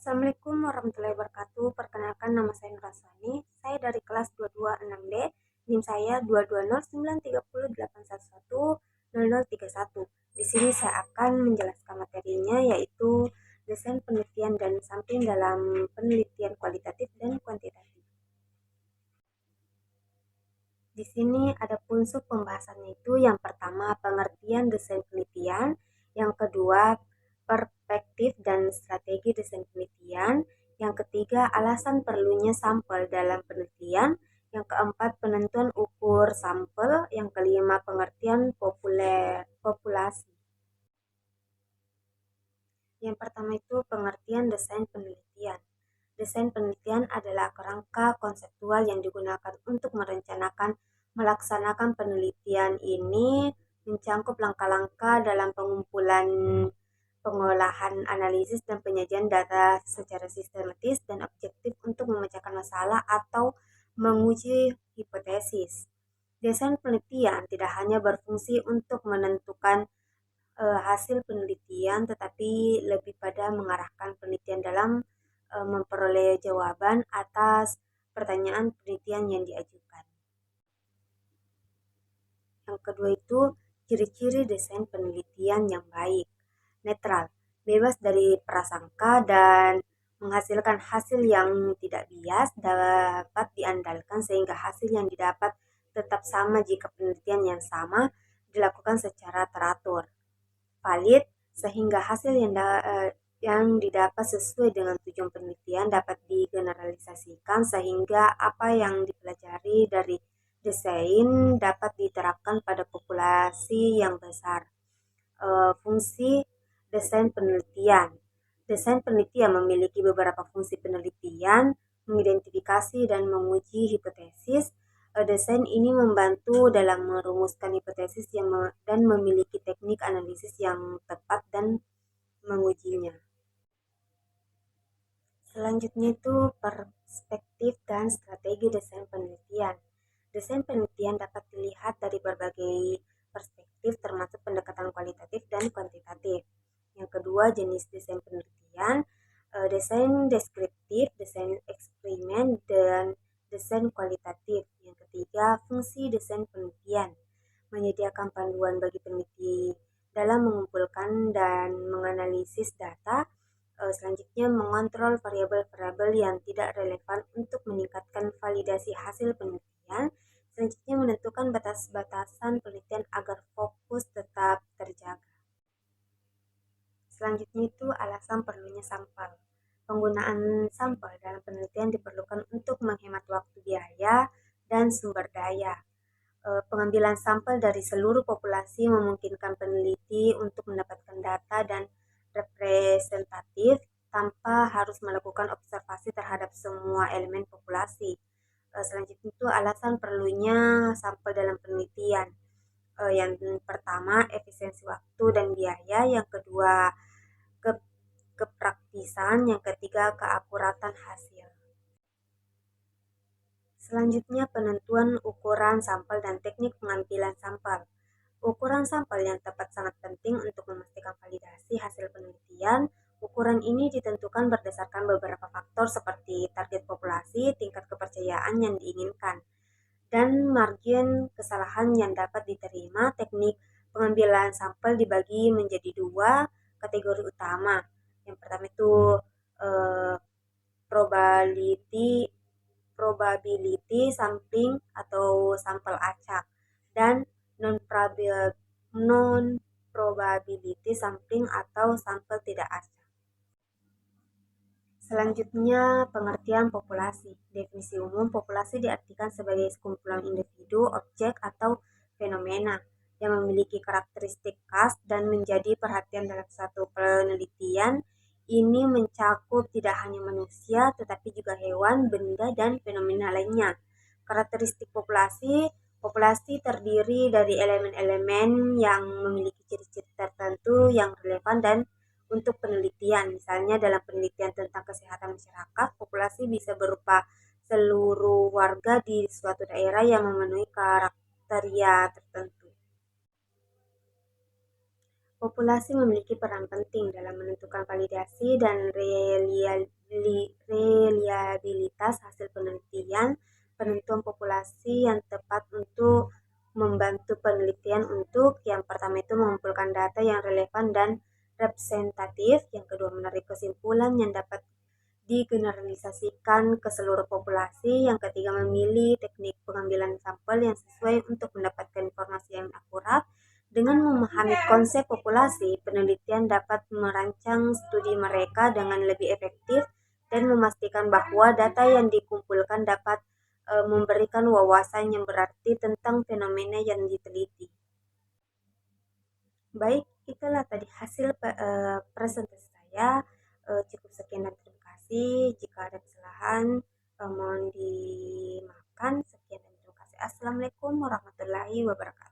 Assalamualaikum warahmatullahi wabarakatuh. Perkenalkan, nama saya Nurasani. Saya dari kelas 226D. NIM saya 2209308110031. Di sini saya akan menjelaskan materinya, yaitu desain penelitian dan sampling dalam penelitian kualitatif dan kuantitatif. Di sini ada unsur pembahasannya, itu yang pertama pengertian desain penelitian, yang kedua perspektif dan strategi desain penelitian, yang ketiga alasan perlunya sampel dalam penelitian, yang keempat penentuan ukur sampel, yang kelima pengertian populasi. Yang pertama itu pengertian desain penelitian. Desain penelitian adalah kerangka konseptual yang digunakan untuk merencanakan melaksanakan penelitian. Ini mencangkup langkah-langkah dalam pengumpulan, pengolahan, analisis, dan penyajian data secara sistematis dan objektif untuk memecahkan masalah atau menguji hipotesis. Desain penelitian tidak hanya berfungsi untuk menentukan hasil penelitian, tetapi lebih pada mengarahkan penelitian dalam memperoleh jawaban atas pertanyaan penelitian yang diajukan. Yang kedua itu ciri-ciri desain penelitian yang baik. Netral, bebas dari prasangka dan menghasilkan hasil yang tidak bias, dapat diandalkan sehingga hasil yang didapat tetap sama jika penelitian yang sama dilakukan secara teratur. Valid, sehingga hasil yang didapat sesuai dengan tujuan penelitian dapat digeneralisasikan sehingga apa yang dipelajari dari desain dapat diterapkan pada populasi yang besar. Fungsi desain penelitian. Desain penelitian memiliki beberapa fungsi penelitian, mengidentifikasi dan menguji hipotesis. Desain ini membantu dalam merumuskan hipotesis dan memiliki teknik analisis yang tepat dan mengujinya. Selanjutnya itu perspektif dan strategi desain penelitian. Desain penelitian dapat dilihat dari berbagai perspektif termasuk pendekatan kualitatif dan kuantitatif. Yang kedua, jenis desain penelitian, desain deskriptif, desain eksperimen, dan desain kualitatif. Yang ketiga, fungsi desain penelitian, menyediakan panduan bagi peneliti dalam mengumpulkan dan menganalisis data. Selanjutnya, mengontrol variabel-variabel yang tidak relevan untuk meningkatkan validasi hasil penelitian. Selanjutnya, menentukan batas-batasan penelitian agar fokus tetap terjaga. Selanjutnya itu alasan perlunya sampel. Penggunaan sampel dalam penelitian diperlukan untuk menghemat waktu, biaya, dan sumber daya. Pengambilan sampel dari seluruh populasi memungkinkan peneliti untuk mendapatkan data dan representatif tanpa harus melakukan observasi terhadap semua elemen populasi. Selanjutnya itu alasan perlunya sampel dalam penelitian. Yang pertama efisiensi waktu dan biaya, yang kedua kepraktisan, yang ketiga keakuratan hasil. Selanjutnya penentuan ukuran sampel dan teknik pengambilan sampel. Ukuran sampel yang tepat sangat penting untuk memastikan validasi hasil penelitian. Ukuran ini ditentukan berdasarkan beberapa faktor seperti target populasi, tingkat kepercayaan yang diinginkan, dan margin kesalahan yang dapat diterima. Teknik pengambilan sampel dibagi menjadi dua kategori utama. Yang pertama itu probability sampling atau sampel acak, dan non probability sampling atau sampel tidak acak. Selanjutnya pengertian populasi. Definisi umum, populasi diartikan sebagai sekumpulan individu, objek, atau fenomena yang memiliki karakteristik khas dan menjadi perhatian dalam satu penelitian. Ini mencakup tidak hanya manusia, tetapi juga hewan, benda, dan fenomena lainnya. Karakteristik populasi terdiri dari elemen-elemen yang memiliki ciri-ciri tertentu yang relevan dan untuk penelitian. Misalnya dalam penelitian tentang kesehatan masyarakat, populasi bisa berupa seluruh warga di suatu daerah yang memenuhi kriteria tertentu. Populasi memiliki peran penting dalam menentukan validasi dan reliabilitas hasil penelitian, penentuan populasi yang tepat untuk membantu penelitian untuk yang pertama itu mengumpulkan data yang relevan dan representatif, yang kedua menarik kesimpulan yang dapat digeneralisasikan ke seluruh populasi, yang ketiga memilih teknik pengambilan sampel yang sesuai untuk mendapatkan informasi yang akurat. Dengan memahami konsep populasi, penelitian dapat merancang studi mereka dengan lebih efektif dan memastikan bahwa data yang dikumpulkan dapat memberikan wawasan yang berarti tentang fenomena yang diteliti. Baik, itulah tadi hasil presentasi saya. Cukup sekian dan terima kasih. Jika ada kesalahan, mohon dimaafkan. Sekian dan terima kasih. Assalamualaikum warahmatullahi wabarakatuh.